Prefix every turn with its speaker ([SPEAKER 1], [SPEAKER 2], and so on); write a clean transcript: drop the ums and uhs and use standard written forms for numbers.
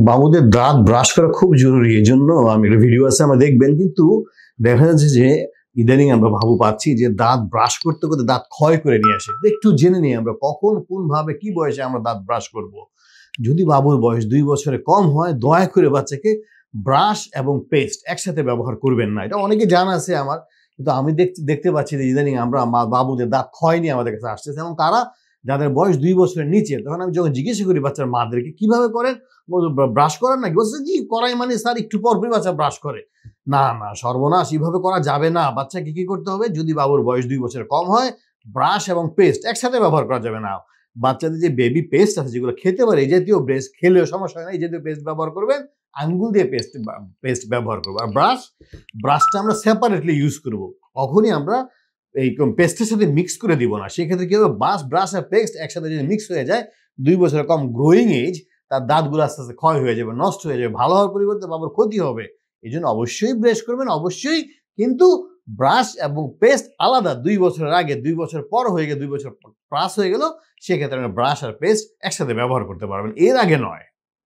[SPEAKER 1] বাবুদের দাঁত ব্রাশ করা খুব জরুরি। এজন্য আমি একটা ভিডিও আছে আমরা দেখবেন, কিন্তু দেখা যাচ্ছে যে ইদানিং আমরা বাবু পাচ্ছি যে দাঁত ব্রাশ করতে করতে দাঁত ক্ষয় করে নিয়ে আসে। একটু জেনে নিই আমরা কখন কোন ভাবে কি বয়সে আমরা দাঁত ব্রাশ করব। যদি বাবুর বয়স 2 বছরের কম হয়, দয়া করে বাচ্চাকে ব্রাশ এবং পেস্ট একসাথে ব্যবহার করবেন না। এটা অনেকে জানা আছে আমার, কিন্তু আমি দেখতে পাচ্ছি যে ইদানিং আমরা বাবুদের দাঁত ক্ষয় নিয়ে আমাদের কাছে আসতেছে, এবং তারা যাদের বয়স 2 বছরের নিচে, তখন আমি যখন জিজ্ঞাসা করি বাচ্চার মাদেরকে কিভাবে করেন, ব্রাশ করার নাকি, বলছে জি করাই মানে স্যার একটু পর পরই বাচ্চা ব্রাশ করে। না না, সর্বনাশ, এইভাবে করা যাবে না। বাচ্চাকে কি করতে হবে, যদি বাবুর বয়স 2 বছরের কম হয়, ব্রাশ এবং পেস্ট একসাথে ব্যবহার করা যাবে না। বাচ্চাদের যে বেবি পেস্ট আছে যেগুলো খেতে পারে, এই জাতীয় পেস্ট খেলেও সমস্যা হয় না, এই জাতীয় পেস্ট ব্যবহার করবেন। আঙ্গুল দিয়ে পেস্ট ব্যবহার করবো। আর ব্রাশটা আমরা সেপারেটলি ইউজ করব। কখনই আমরা এই পেস্টের সাথে মিক্স করে দিব না। সেক্ষেত্রে কি হবে, ব্রাশ আর পেস্ট একসাথে যদি মিক্স হয়ে যায়, 2 বছরের কম গ্রোয়িং এজ, তার দাঁতগুলো আস্তে আস্তে ক্ষয় হয়ে যাবে, নষ্ট হয়ে যাবে, ভালো হওয়ার পরিবর্তে বাবার ক্ষতি হবে। এই জন্য অবশ্যই ব্রাশ করবেন, অবশ্যই। কিন্তু ব্রাশ এবং পেস্ট আলাদা। 2 বছরের আগে, 2 বছর পর হয়ে গেলে, 2 বছর প্লাস হয়ে গেল, সেক্ষেত্রে ব্রাশ আর পেস্ট একসাথে ব্যবহার করতে পারবেন, এর আগে নয়।